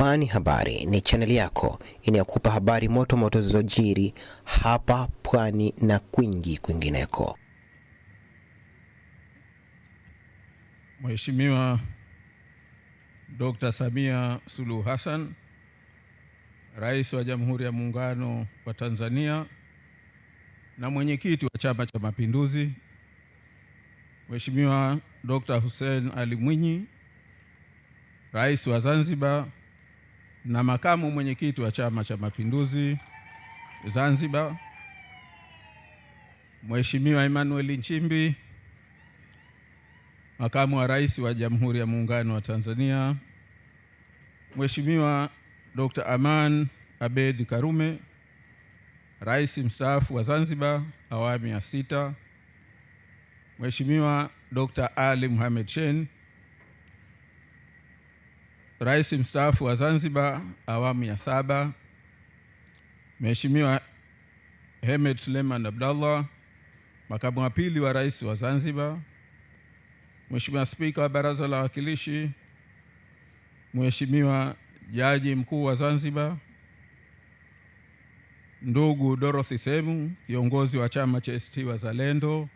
Pwani Habari ni chaneli yako inayokupa habari moto moto zilizojiri hapa Pwani na kwingineko. Mheshimiwa Dr. Samia Suluhu Hassan, Rais wa Jamhuri ya Muungano wa Tanzania na mwenyekiti wa Chama cha Mapinduzi, Mheshimiwa Dr. Hussein Ali Mwinyi, Rais wa Zanzibar na makamu mwenyekiti wa Chama cha Mapinduzi Zanzibar, Mheshimiwa Emmanuel Nchimbi, makamu wa Rais wa Jamhuri ya Muungano wa Tanzania, Mheshimiwa Dr. Aman Abeid Karume, Rais mstaafu wa Zanzibar awamu ya 6, Mheshimiwa Dr. Ali Mohamed Shein, Rais mstaafu wa Zanzibar awamu ya 7, Mheshimiwa Hemed Suleiman Abdallah, makamu wa pili wa Rais wa Zanzibar, Mheshimiwa Spika wa Baraza la Wawakilishi, Mheshimiwa Jaji Mkuu wa Zanzibar, ndugu Dorothy Semu, kiongozi wa Chama cha ACT Wazalendo,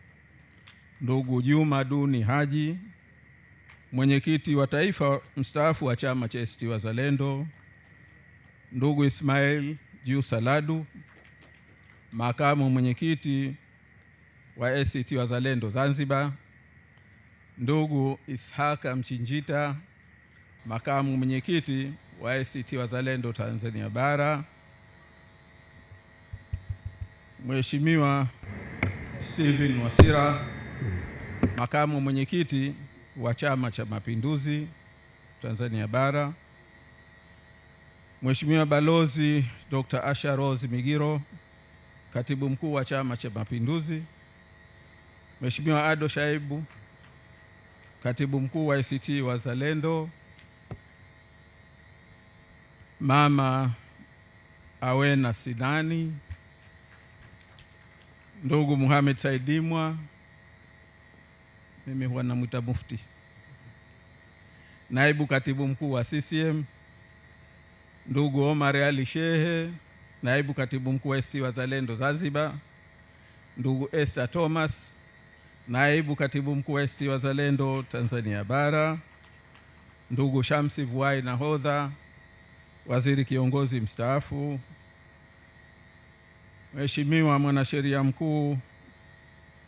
ndugu Juma Duni Haji, mwenyekiti wa taifa mstaafu wa Chama cha ACT Wazalendo, ndugu Ismail Juu Saladu, makamu mwenyekiti wa ACT Wazalendo Zanzibar, ndugu Ishaka Mchinjita, makamu mwenyekiti wa ACT Wazalendo Tanzania Bara, Mheshimiwa Steven Wasira, makamu mwenyekiti wa Chama cha Mapinduzi Tanzania Bara, Mheshimiwa Balozi Dr. Asha Rose Migiro, katibu mkuu wa Chama cha Mapinduzi, Mheshimiwa Ado Shaibu, katibu mkuu wa ACT Wazalendo, Mama Awena Sinani, ndugu Muhammad Saidimwa, mimi huwa namuita mufti, naibu katibu mkuu wa CCM, ndugu Omar Ali Shehe, naibu katibu mkuu wa ACT Wazalendo Zanzibar, ndugu Esther Thomas, naibu katibu mkuu wa ACT Wazalendo Tanzania Bara, ndugu Shamsi Vuai Nahodha, waziri kiongozi mstaafu, Mheshimiwa mwanasheria mkuu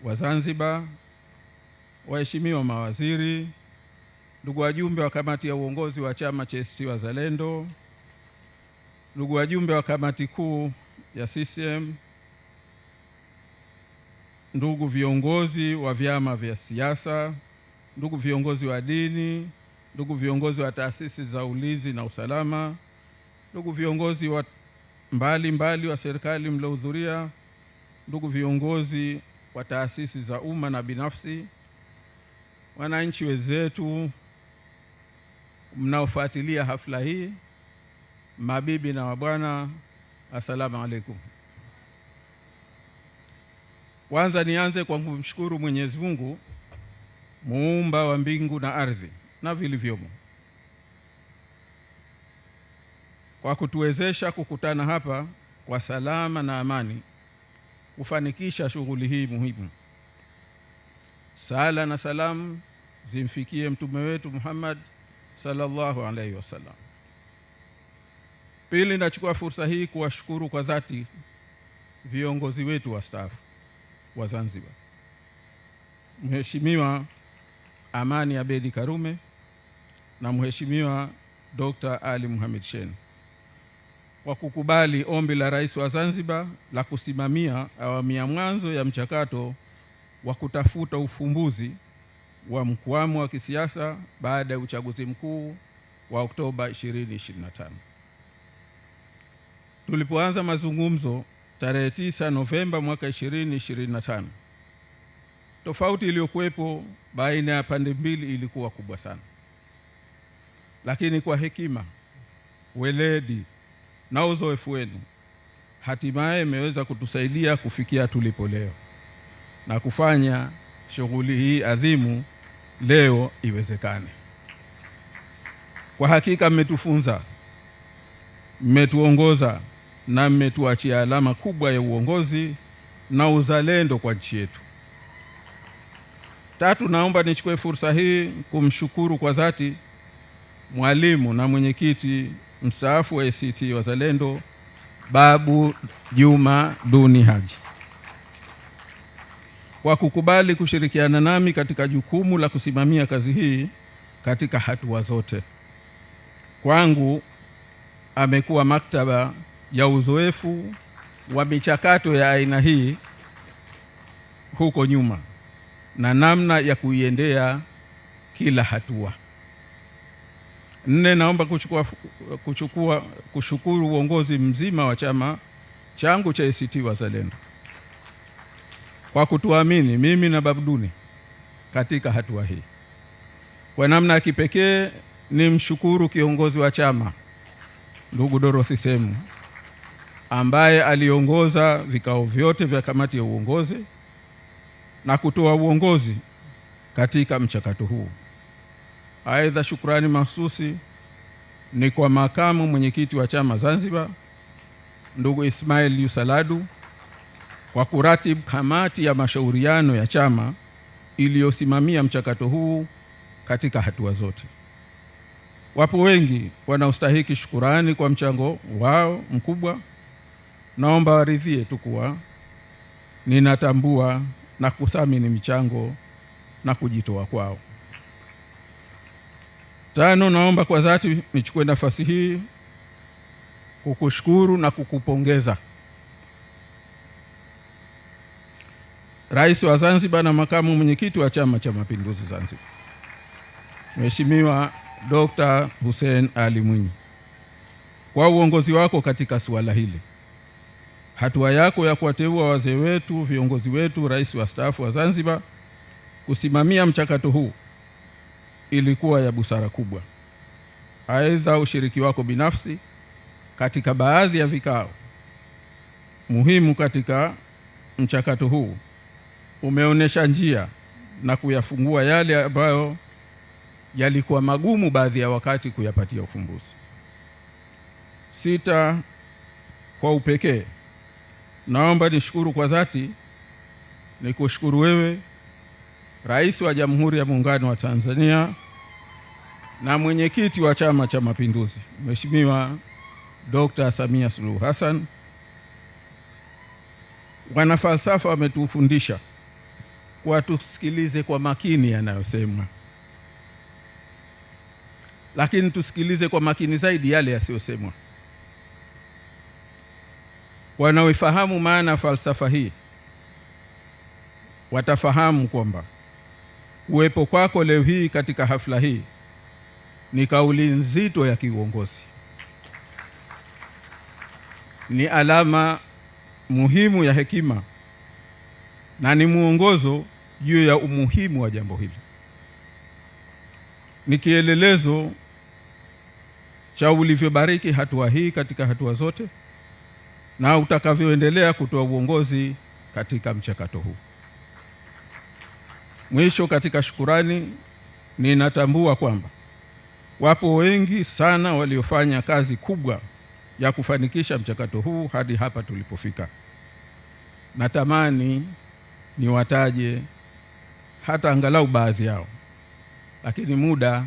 wa Zanzibar, waheshimiwa mawaziri, ndugu wajumbe wa kamati ya uongozi wa Chama cha ACT Wazalendo, ndugu wajumbe wa kamati kuu ya CCM, ndugu viongozi wa vyama vya siasa, ndugu viongozi wa dini, ndugu viongozi wa taasisi za ulinzi na usalama, ndugu viongozi wa mbalimbali wa serikali mliohudhuria, ndugu viongozi wa taasisi za umma na binafsi, wananchi wenzetu mnaofuatilia hafla hii, mabibi na mabwana, asalamu alaykum. Kwanza nianze kwa kumshukuru Mwenyezi Mungu, muumba wa mbingu na ardhi na vilivyomo, kwa kutuwezesha kukutana hapa kwa salama na amani kufanikisha shughuli hii muhimu. Sala na salamu zimfikie mtume wetu Muhammad sallallahu alaihi wasallam. Pili, nachukua fursa hii kuwashukuru kwa dhati viongozi wetu wastaafu wa Zanzibar, Mheshimiwa Amani Abeid Karume na Mheshimiwa Dr. Ali Mohamed Shein, kwa kukubali ombi la Rais wa Zanzibar la kusimamia awamu ya mwanzo ya mchakato wa kutafuta ufumbuzi wa mkwamo wa kisiasa baada ya uchaguzi mkuu wa Oktoba 2025. Tulipoanza mazungumzo tarehe 9 Novemba mwaka 2025, tofauti iliyokuwepo baina ya pande mbili ilikuwa kubwa sana. Lakini kwa hekima, weledi na uzoefu wenu, hatimaye imeweza kutusaidia kufikia tulipo leo na kufanya shughuli hii adhimu leo iwezekane. Kwa hakika mmetufunza Mmetuongoza na mmetuachia alama kubwa ya uongozi na uzalendo kwa nchi yetu. Tatu, naomba nichukue fursa hii kumshukuru kwa dhati mwalimu na mwenyekiti mstaafu wa ACT Wazalendo Babu Juma Duni Haji kwa kukubali kushirikiana nami katika jukumu la kusimamia kazi hii katika hatua zote. Kwangu amekuwa maktaba ya uzoefu wa michakato ya aina hii huko nyuma na namna ya kuiendea kila hatua. Nne, naomba kushukuru uongozi mzima wa chama changu cha ACT Wazalendo kwa kutuamini mimi na Babu Duni katika hatua hii. Kwa namna ya kipekee nimshukuru kiongozi wa chama ndugu Dorothy Semu ambaye aliongoza vikao vyote vya kamati ya uongozi na kutoa uongozi katika mchakato huu. Aidha, shukrani mahsusi ni kwa makamu mwenyekiti wa chama Zanzibar ndugu Ismail Yusaladu kwa kuratibu kamati ya mashauriano ya chama iliyosimamia mchakato huu katika hatua zote. Wapo wengi wanaostahiki shukurani kwa mchango wao mkubwa. Naomba waridhie tu kuwa ninatambua na kuthamini michango na kujitoa kwao. Tano, naomba kwa dhati nichukue nafasi hii kukushukuru na kukupongeza Rais wa Zanzibar na makamu mwenyekiti wa Chama cha Mapinduzi Zanzibar, Mheshimiwa Dr. Hussein Ali Mwinyi kwa uongozi wako katika suala hili. Hatua yako ya kuwateua wazee wetu, viongozi wetu, rais wastaafu wa Zanzibar kusimamia mchakato huu ilikuwa ya busara kubwa. Aidha, ushiriki wako binafsi katika baadhi ya vikao muhimu katika mchakato huu umeonesha njia na kuyafungua yale ambayo yalikuwa magumu baadhi ya wakati kuyapatia ufumbuzi. Sita, kwa upekee naomba nishukuru kwa dhati, nikushukuru wewe Rais wa Jamhuri ya Muungano wa Tanzania na mwenyekiti wa Chama cha Mapinduzi Mheshimiwa Dr. Samia Suluhu Hassan. Wanafalsafa wametufundisha kwa tusikilize kwa makini yanayosemwa, lakini tusikilize kwa makini zaidi yale yasiyosemwa. Wanaoifahamu maana falsafa hii watafahamu kwamba kuwepo kwako leo hii katika hafla hii ni kauli nzito ya kiuongozi, ni alama muhimu ya hekima na ni muongozo juu ya umuhimu wa jambo hili. Ni kielelezo cha ulivyobariki hatua hii katika hatua zote na utakavyoendelea kutoa uongozi katika mchakato huu. Mwisho, katika shukurani, ninatambua kwamba wapo wengi sana waliofanya kazi kubwa ya kufanikisha mchakato huu hadi hapa tulipofika. Natamani niwataje hata angalau baadhi yao, lakini muda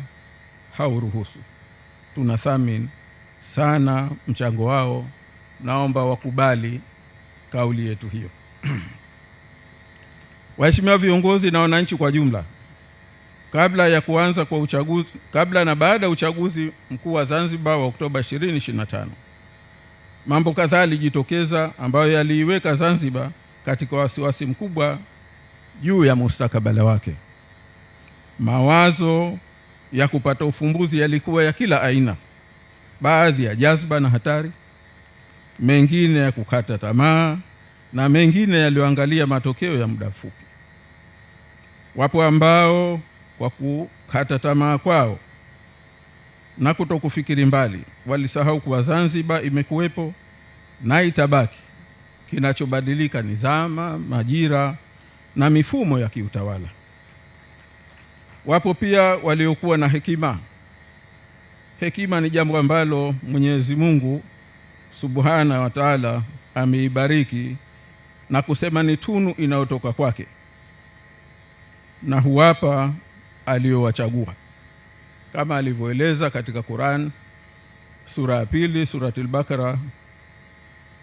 hauruhusu. Tunathamini sana mchango wao, naomba wakubali kauli yetu hiyo. Waheshimiwa viongozi na wananchi kwa jumla, kabla na baada ya uchaguzi mkuu wa Zanzibar wa Oktoba 2025, mambo kadhaa yalijitokeza ambayo yaliiweka Zanzibar katika wasiwasi mkubwa juu ya mustakabali wake. Mawazo ya kupata ufumbuzi yalikuwa ya kila aina, baadhi ya jazba na hatari, mengine ya kukata tamaa na mengine yaliyoangalia matokeo ya muda mfupi. Wapo ambao kwa kukata tamaa kwao na kutokufikiri mbali walisahau kuwa Zanzibar imekuwepo na itabaki. Kinachobadilika ni zama, majira na mifumo ya kiutawala. Wapo pia waliokuwa na hekima. Hekima ni jambo ambalo Mwenyezi Mungu Subhana wa Ta'ala ameibariki na kusema ni tunu inayotoka kwake na huwapa aliyowachagua, kama alivyoeleza katika Qur'an sura ya 2 suratul Baqara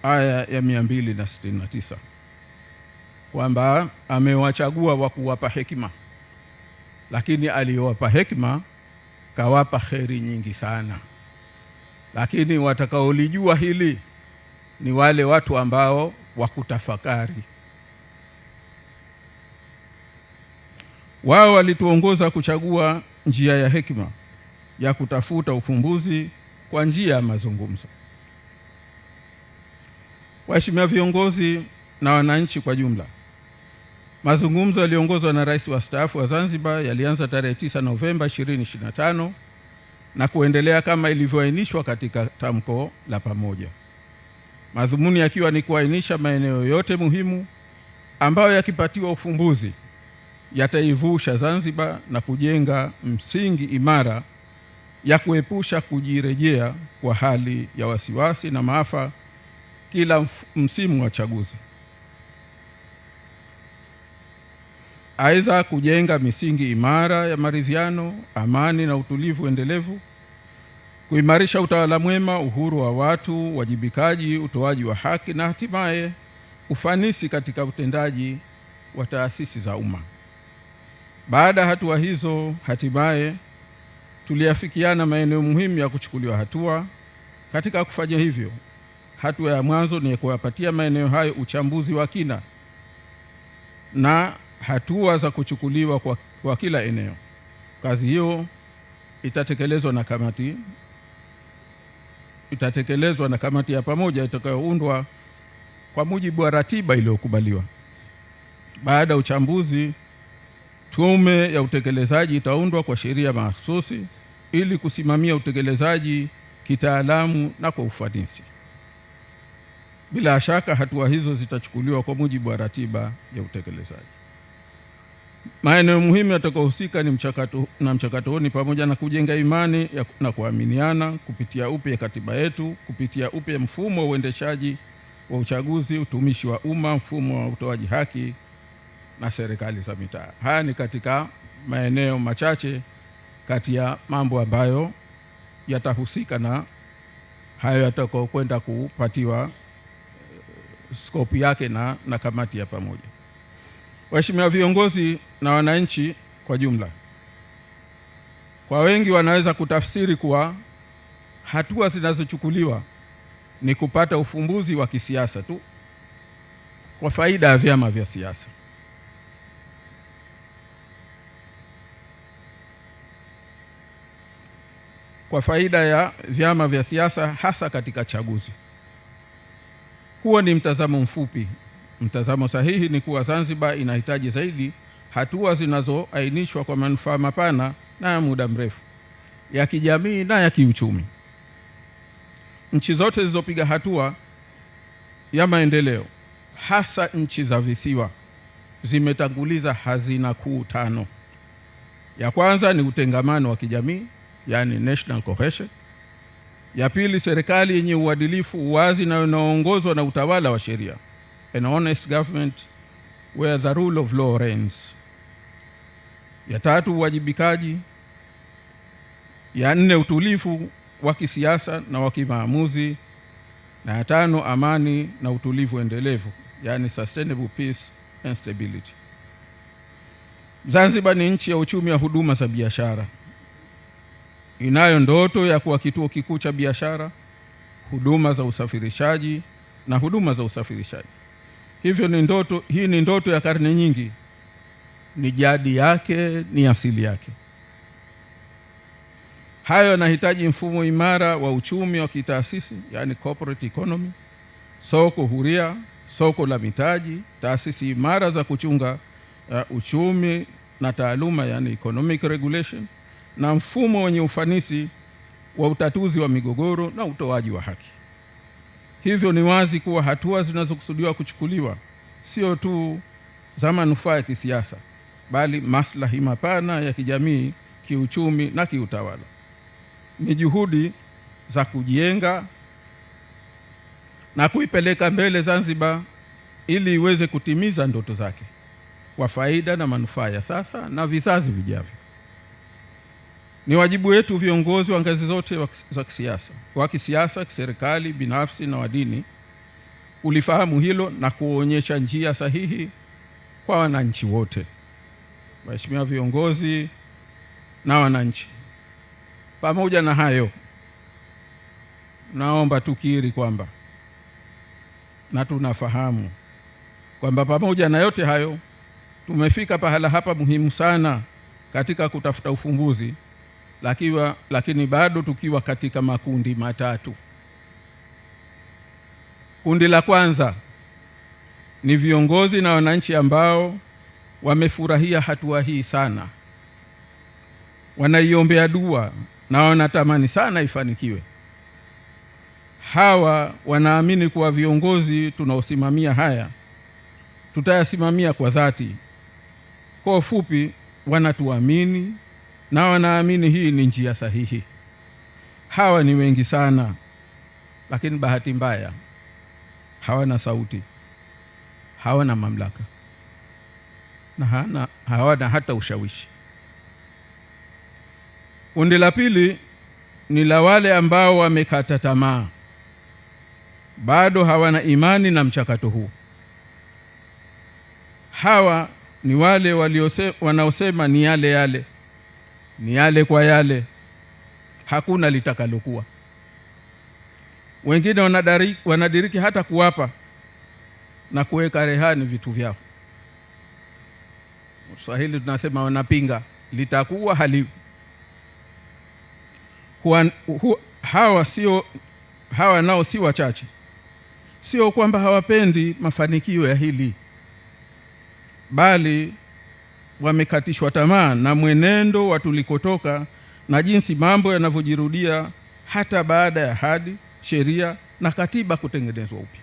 aya ya 269 kwamba amewachagua wa kuwapa hekima, lakini aliyowapa hekima kawapa kheri nyingi sana. Lakini watakaolijua hili ni wale watu ambao wakutafakari. Wao walituongoza kuchagua njia ya hekima ya kutafuta ufumbuzi kwa njia ya mazungumzo. Waheshimiwa viongozi na wananchi kwa jumla, mazungumzo yaliongozwa na Rais wastaafu wa Zanzibar yalianza tarehe 9 Novemba 2025 na kuendelea kama ilivyoainishwa katika tamko la pamoja. Madhumuni yakiwa ni kuainisha maeneo yote muhimu ambayo yakipatiwa ufumbuzi yataivusha Zanzibar na kujenga msingi imara ya kuepusha kujirejea kwa hali ya wasiwasi na maafa kila msimu wa chaguzi. Aidha, kujenga misingi imara ya maridhiano, amani na utulivu endelevu, kuimarisha utawala mwema, uhuru wa watu, wajibikaji, utoaji wa haki na hatimaye ufanisi katika utendaji wa taasisi za umma. Baada hatua hizo, hatimaye tuliafikiana maeneo muhimu ya kuchukuliwa hatua. Katika kufanya hivyo, hatua ya mwanzo ni kuyapatia maeneo hayo uchambuzi wa kina na hatua za kuchukuliwa kwa kila eneo. Kazi hiyo itatekelezwa na kamati ya pamoja itakayoundwa kwa mujibu wa ratiba iliyokubaliwa. Baada ya uchambuzi, tume ya utekelezaji itaundwa kwa sheria mahsusi ili kusimamia utekelezaji kitaalamu na kwa ufanisi. Bila shaka hatua hizo zitachukuliwa kwa mujibu wa ratiba ya utekelezaji. Maeneo muhimu yatakayohusika ni mchakato ni pamoja na kujenga imani na kuaminiana, kupitia upya katiba yetu, kupitia upya mfumo wa uendeshaji wa uchaguzi, utumishi wa umma, mfumo wa utoaji haki na serikali za mitaa. Haya ni katika maeneo machache kati ya mambo ambayo yatahusika na hayo yatakayokwenda kupatiwa scope yake na kamati ya pamoja. Waheshimiwa viongozi na wananchi kwa jumla, kwa wengi wanaweza kutafsiri kuwa hatua zinazochukuliwa ni kupata ufumbuzi wa kisiasa tu kwa faida ya vyama vya siasa. Kwa faida ya vyama vya siasa hasa katika chaguzi. Huo ni mtazamo mfupi. Mtazamo sahihi ni kuwa Zanzibar inahitaji zaidi hatua zinazoainishwa kwa manufaa mapana na ya muda mrefu ya kijamii na ya kiuchumi. Nchi zote zilizopiga hatua ya maendeleo, hasa nchi za visiwa, zimetanguliza hazina kuu 5. Ya kwanza ni utengamano wa kijamii, yani national cohesion. Ya pili, serikali yenye uadilifu, uwazi na inaongozwa na utawala wa sheria, an honest government where the rule of law reigns. Ya tatu, uwajibikaji. Ya 4, utulivu wa kisiasa na wa kimaamuzi. Na ya 5, amani na utulivu endelevu, yani sustainable peace and stability. Zanzibar ni nchi ya uchumi wa huduma za biashara. Inayo ndoto ya kuwa kituo kikuu cha biashara, huduma za usafirishaji na huduma za usafirishaji. Hivyo hii ni ndoto ya karne nyingi, ni jadi yake, ni asili yake. Hayo yanahitaji mfumo imara wa uchumi wa kitaasisi, yani corporate economy, soko huria, soko la mitaji, taasisi imara za kuchunga uchumi na taaluma, yani economic regulation, na mfumo wenye ufanisi wa utatuzi wa migogoro na utoaji wa haki. Hivyo ni wazi kuwa hatua zinazokusudiwa kuchukuliwa sio tu za manufaa ya kisiasa, bali maslahi mapana ya kijamii, kiuchumi na kiutawala. Ni juhudi za kujenga na kuipeleka mbele Zanzibar ili iweze kutimiza ndoto zake kwa faida na manufaa ya sasa na vizazi vijavyo. Ni wajibu wetu viongozi wa ngazi zote za kisiasa, kiserikali, binafsi na wa dini kulifahamu hilo na kuonyesha njia sahihi kwa wananchi wote. Waheshimiwa viongozi na wananchi, pamoja na hayo, naomba tukiri kwamba na tunafahamu kwamba pamoja na yote hayo tumefika pahala hapa muhimu sana katika kutafuta ufumbuzi, lakini bado tukiwa katika makundi matatu. Kundi la kwanza ni viongozi na wananchi ambao wamefurahia hatua hii sana, wanaiombea dua na wanatamani sana ifanikiwe. Hawa wanaamini kuwa viongozi tunaosimamia haya tutayasimamia kwa dhati. Kwa ufupi, wanatuamini na wanaamini hii ni njia sahihi. Hawa ni wengi sana, lakini bahati mbaya hawana sauti, hawana mamlaka na hawana hata ushawishi. Kundi la pili ni la wale ambao wamekata tamaa, bado hawana imani na mchakato huu. Hawa ni wale wanaosema ni yale kwa yale, hakuna litakalokuwa. Wengine wanadiriki hata kuwapa na kuweka rehani vitu vyao. Swahili tunasema wanapinga litakuwa hali. Hawa nao si wachache. Sio kwamba hawapendi mafanikio ya hili, bali wamekatishwa tamaa na mwenendo wa tulikotoka na jinsi mambo yanavyojirudia hata baada ya ahadi, sheria na katiba kutengenezwa upya.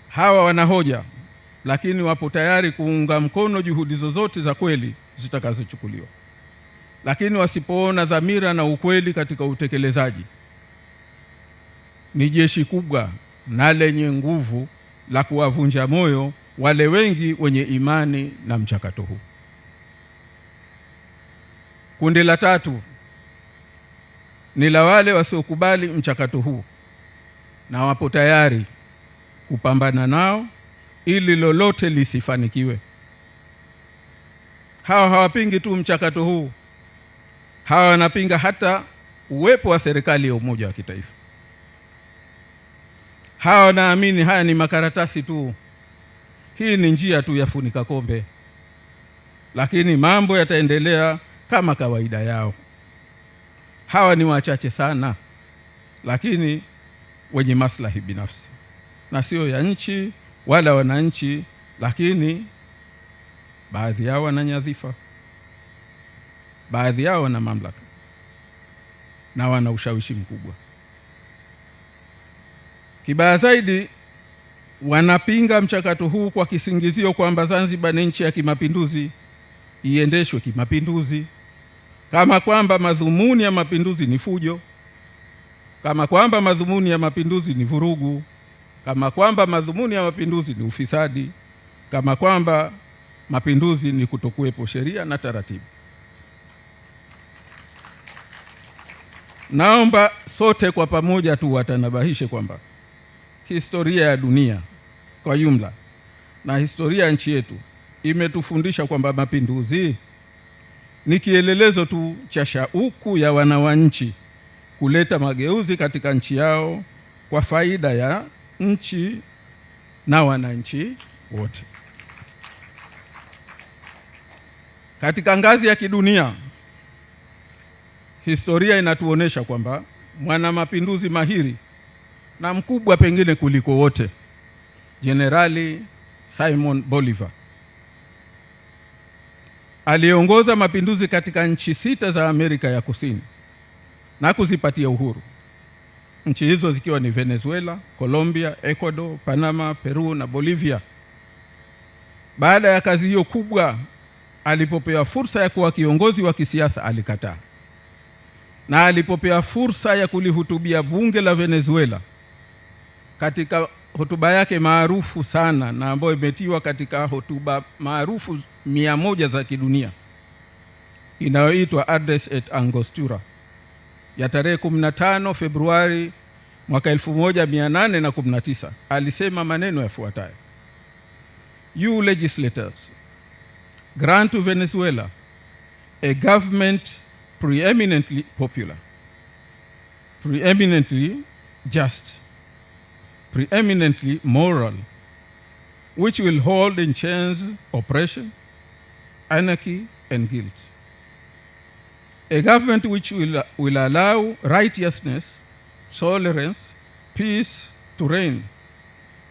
Hawa wanahoja, lakini wapo tayari kuunga mkono juhudi zozote za kweli zitakazochukuliwa. Lakini wasipoona dhamira na ukweli katika utekelezaji, ni jeshi kubwa na lenye nguvu la kuwavunja moyo wale wengi wenye imani na mchakato huu. Kundi la tatu ni la wale wasiokubali mchakato huu na wapo tayari kupambana nao ili lolote lisifanikiwe. Hawa hawapingi tu mchakato huu, hawa wanapinga hata uwepo wa serikali ya umoja wa kitaifa. Hawa wanaamini haya ni makaratasi tu, hii ni njia tu ya funika kombe, lakini mambo yataendelea kama kawaida yao. Hawa ni wachache sana, lakini wenye maslahi binafsi na sio ya nchi wala wananchi, lakini baadhi yao wana nyadhifa, baadhi yao wana mamlaka na wana ushawishi mkubwa. Kibaya zaidi, wanapinga mchakato huu kwa kisingizio kwamba Zanzibar ni nchi ya kimapinduzi, iendeshwe kimapinduzi, kama kwamba madhumuni ya mapinduzi ni fujo, kama kwamba madhumuni ya mapinduzi ni vurugu, kama kwamba madhumuni ya mapinduzi ni ufisadi, kama kwamba mapinduzi ni kutokuwepo sheria na taratibu. Naomba sote kwa pamoja tu watanabahishe kwamba historia ya dunia kwa jumla na historia ya nchi yetu imetufundisha kwamba mapinduzi ni kielelezo tu cha shauku ya wananchi kuleta mageuzi katika nchi yao kwa faida ya nchi na wananchi wote. Katika ngazi ya kidunia, historia inatuonesha kwamba mwana mapinduzi mahiri na mkubwa pengine kuliko wote, Jenerali Simon Bolivar, aliongoza mapinduzi katika nchi 6 za Amerika ya Kusini na kuzipatia uhuru. Nchi hizo zikiwa ni Venezuela, Colombia, Ecuador, Panama, Peru na Bolivia. Baada ya kazi hiyo kubwa, alipopewa fursa ya kuwa kiongozi wa kisiasa alikataa. na alipopewa fursa ya kulihutubia bunge la Venezuela katika hotuba yake maarufu sana na ambayo imetiwa katika hotuba maarufu 100 za kidunia inayoitwa Address et Angostura ya tarehe 15 Februari mwaka 1819, alisema maneno yafuatayo: You legislators, grant to Venezuela a government preeminently popular, preeminently just, preeminently moral, which will hold in chains oppression, anarchy, and guilt. A government which will allow righteousness, tolerance, peace to reign.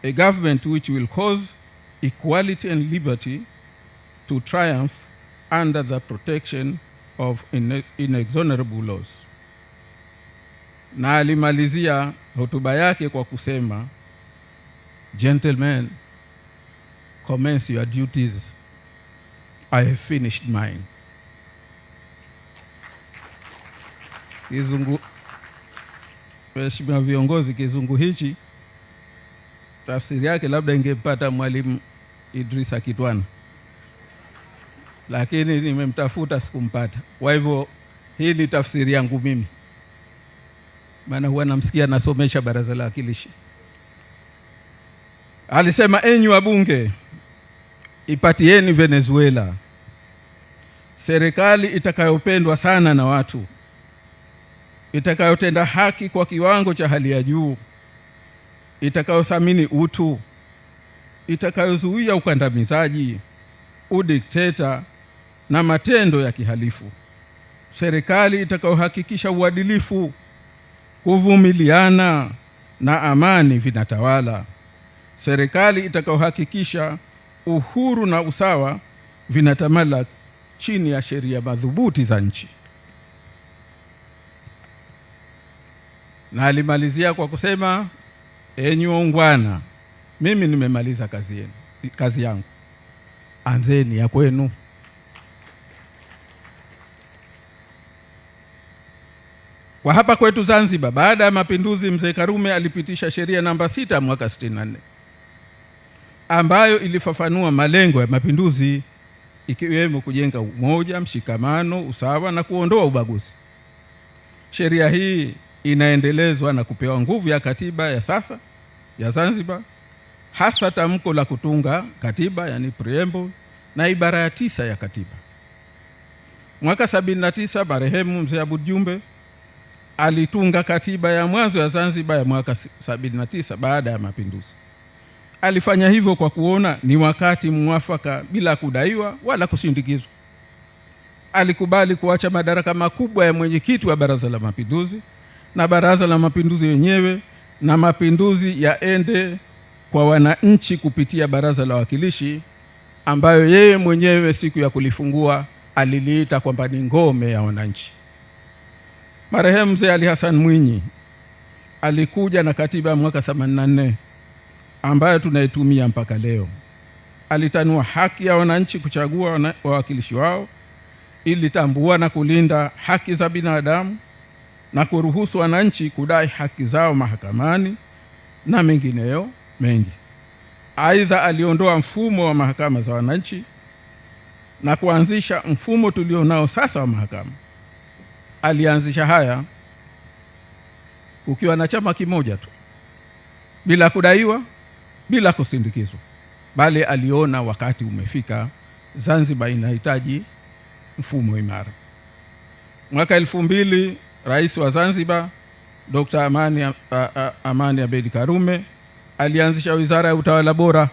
A government which will cause equality and liberty to triumph under the protection of inexorable laws. Na alimalizia hotuba yake kwa kusema, Gentlemen, commence your duties. I have finished mine. Kizungu, Mheshimiwa viongozi, kizungu hichi tafsiri yake labda ingempata Mwalimu Idrisa Kitwana, lakini nimemtafuta sikumpata. Kwa hivyo hii ni tafsiri yangu mimi, maana huwa namsikia nasomesha Baraza la Wawakilishi. Alisema, enyi wabunge, ipatieni Venezuela serikali itakayopendwa sana na watu, itakayotenda haki kwa kiwango cha hali ya juu, itakayothamini utu, itakayozuia ukandamizaji, udikteta na matendo ya kihalifu. Serikali itakayohakikisha uadilifu, kuvumiliana na amani vinatawala. Serikali itakayohakikisha uhuru na usawa vinatamalak chini ya sheria madhubuti za nchi. Na alimalizia kwa kusema, enyi waungwana, mimi nimemaliza kazi yangu, anzeni ya kwenu. Kwa hapa kwetu Zanzibar, baada ya mapinduzi, Mzee Karume alipitisha sheria namba 6 mwaka 64 ambayo ilifafanua malengo ya mapinduzi, ikiwemo kujenga umoja, mshikamano, usawa na kuondoa ubaguzi. Sheria hii inaendelezwa na kupewa nguvu ya katiba ya sasa ya Zanzibar, hasa tamko la kutunga katiba, yani preamble, na ibara ya 9 ya katiba. Mwaka 79 marehemu Mzee Abud Jumbe alitunga katiba ya mwanzo ya Zanzibar ya mwaka 79 baada ya mapinduzi. Alifanya hivyo kwa kuona ni wakati mwafaka, bila kudaiwa wala kusindikizwa. Alikubali kuacha madaraka makubwa ya mwenyekiti wa Baraza la Mapinduzi na Baraza la Mapinduzi yenyewe, na mapinduzi yaende kwa wananchi kupitia Baraza la Wawakilishi, ambayo yeye mwenyewe siku ya kulifungua aliliita kwamba ni ngome ya wananchi. Marehemu Mzee Ali Hassan Mwinyi alikuja na katiba mwaka 84 ambayo tunaitumia mpaka leo. Alitanua haki ya wananchi kuchagua wawakilishi wao, ilitambua na kulinda haki za binadamu na kuruhusu wananchi kudai haki zao mahakamani na mengineyo mengi. Aidha, aliondoa mfumo wa mahakama za wananchi na kuanzisha mfumo tulionao sasa wa mahakama. Alianzisha haya kukiwa na chama kimoja tu, bila kudaiwa, bila kusindikizwa, bali aliona wakati umefika, Zanzibar inahitaji mfumo imara. Mwaka 2000 Rais wa Zanzibar Dr. Amani Abeid Karume alianzisha Wizara ya Utawala Bora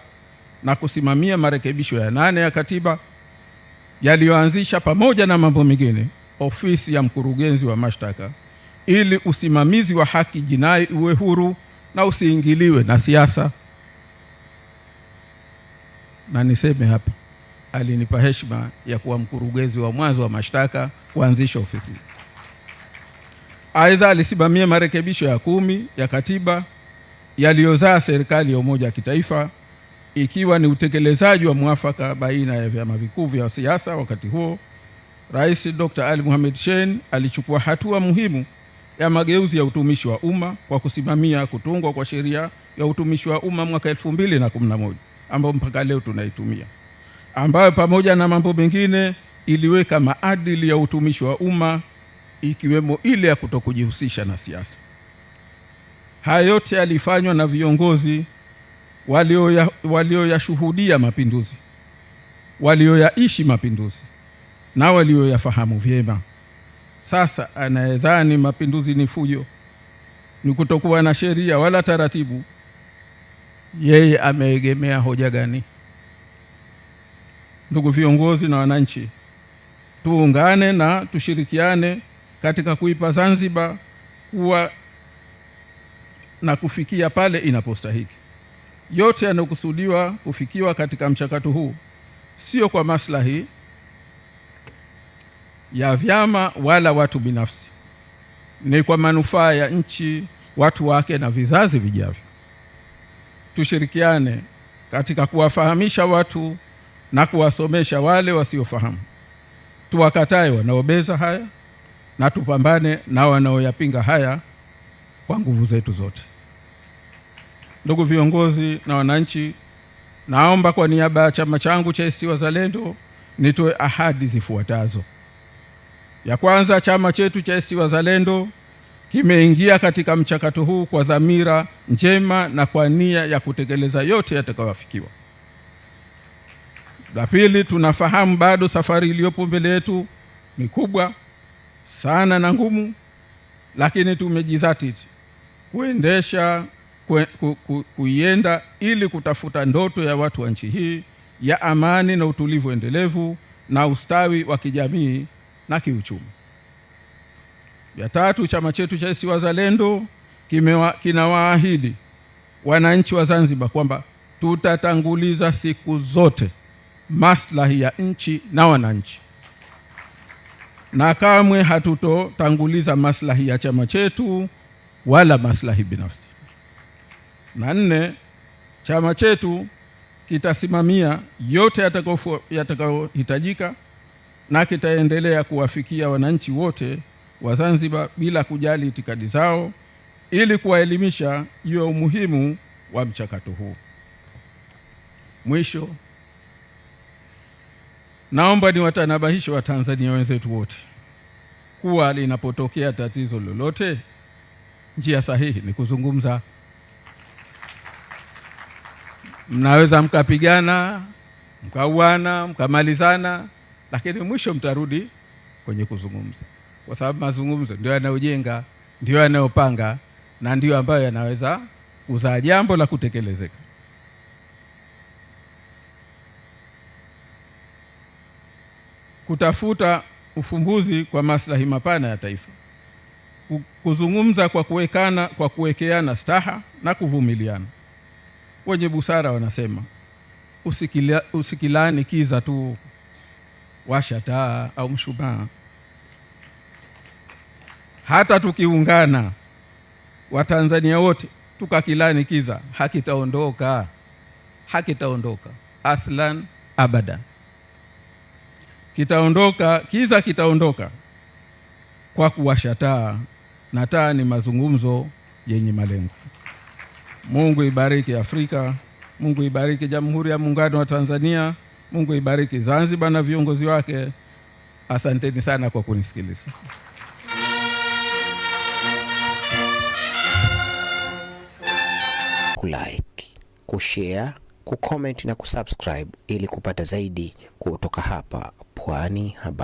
na kusimamia marekebisho ya 8 ya katiba yaliyoanzisha, pamoja na mambo mengine, ofisi ya mkurugenzi wa mashtaka, ili usimamizi wa haki jinai uwe huru na usiingiliwe na siasa. Na niseme hapa, alinipa heshima ya kuwa mkurugenzi wa mwanzo wa mashtaka kuanzisha ofisi. Aidha, alisimamia marekebisho ya 10 ya katiba yaliyozaa serikali ya umoja wa kitaifa, ikiwa ni utekelezaji wa mwafaka baina ya vyama vikuu vya siasa wakati huo Rais Dr. Ali Mohamed Shein alichukua hatua muhimu ya mageuzi ya utumishi wa umma kwa kusimamia kutungwa kwa sheria ya utumishi wa umma mwaka 2011 ambayo mpaka leo tunaitumia, ambayo pamoja na mambo mengine iliweka maadili ya utumishi wa umma ikiwemo ile ya kutokujihusisha na siasa. Haya yote yalifanywa na viongozi walioyashuhudia mapinduzi, walioyaishi mapinduzi na walioyafahamu vyema. Sasa anayedhani mapinduzi ni fujo, ni kutokuwa na sheria wala taratibu, yeye ameegemea hoja gani? Ndugu viongozi na wananchi, tuungane na tushirikiane katika kuipa Zanzibar kuwa na kufikia pale inapostahiki. Yote yanayokusudiwa kufikiwa katika mchakato huu sio kwa maslahi ya vyama wala watu binafsi, ni kwa manufaa ya nchi, watu wake na vizazi vijavyo. Tushirikiane katika kuwafahamisha watu na kuwasomesha wale wasiofahamu. Tuwakatae wanaobeza haya na tupambane na wanaoyapinga haya kwa nguvu zetu zote. Ndugu viongozi na wananchi, naomba kwa niaba ya chama changu cha ACT Wazalendo nitoe ahadi zifuatazo. Ya kwanza, chama chetu cha ACT Wazalendo kimeingia katika mchakato huu kwa dhamira njema na kwa nia ya kutekeleza yote yatakayofikiwa. La pili, tunafahamu bado safari iliyopo mbele yetu ni kubwa sana na ngumu, lakini tumejidhatiti kuienda ili kutafuta ndoto ya watu wa nchi hii ya amani na utulivu endelevu na ustawi wa kijamii na kiuchumi. Ya tatu, chama chetu cha ACT Wazalendo kinawaahidi wananchi wa Zanzibar kwamba tutatanguliza siku zote maslahi ya nchi na wananchi, na kamwe hatutotanguliza maslahi ya chama chetu wala maslahi binafsi. Na nne, chama chetu kitasimamia yote yatakayohitajika na kitaendelea kuwafikia wananchi wote wa Zanzibar bila kujali itikadi zao, ili kuwaelimisha juu ya umuhimu wa mchakato huu. Mwisho, naomba niwatanabahishe Watanzania wenzetu wote kuwa linapotokea tatizo lolote, njia sahihi ni kuzungumza. Mnaweza mkapigana, mkauana, mkamalizana, lakini mwisho mtarudi kwenye kuzungumza, kwa sababu mazungumzo ndio yanayojenga, ndio yanayopanga na ndio ambayo yanaweza kuzaa jambo la kutekelezeka. Kutafuta ufumbuzi kwa maslahi mapana ya taifa, kuzungumza kwa kuwekeana staha na kuvumiliana. Wenye busara wanasema usikilani kiza tu, washa taa au mshumaa. Hata tukiungana Watanzania wote tukakilani kiza, hakitaondoka aslan abadan. Kiza kitaondoka kwa kuwasha taa, na taa ni mazungumzo yenye malengo. Mungu ibariki Afrika, Mungu ibariki Jamhuri ya Muungano wa Tanzania, Mungu ibariki Zanzibar na viongozi wake. Asanteni sana kwa kunisikiliza. Kulike, kushare, kucomment na kusubscribe ili kupata zaidi kutoka hapa Pwani Habari.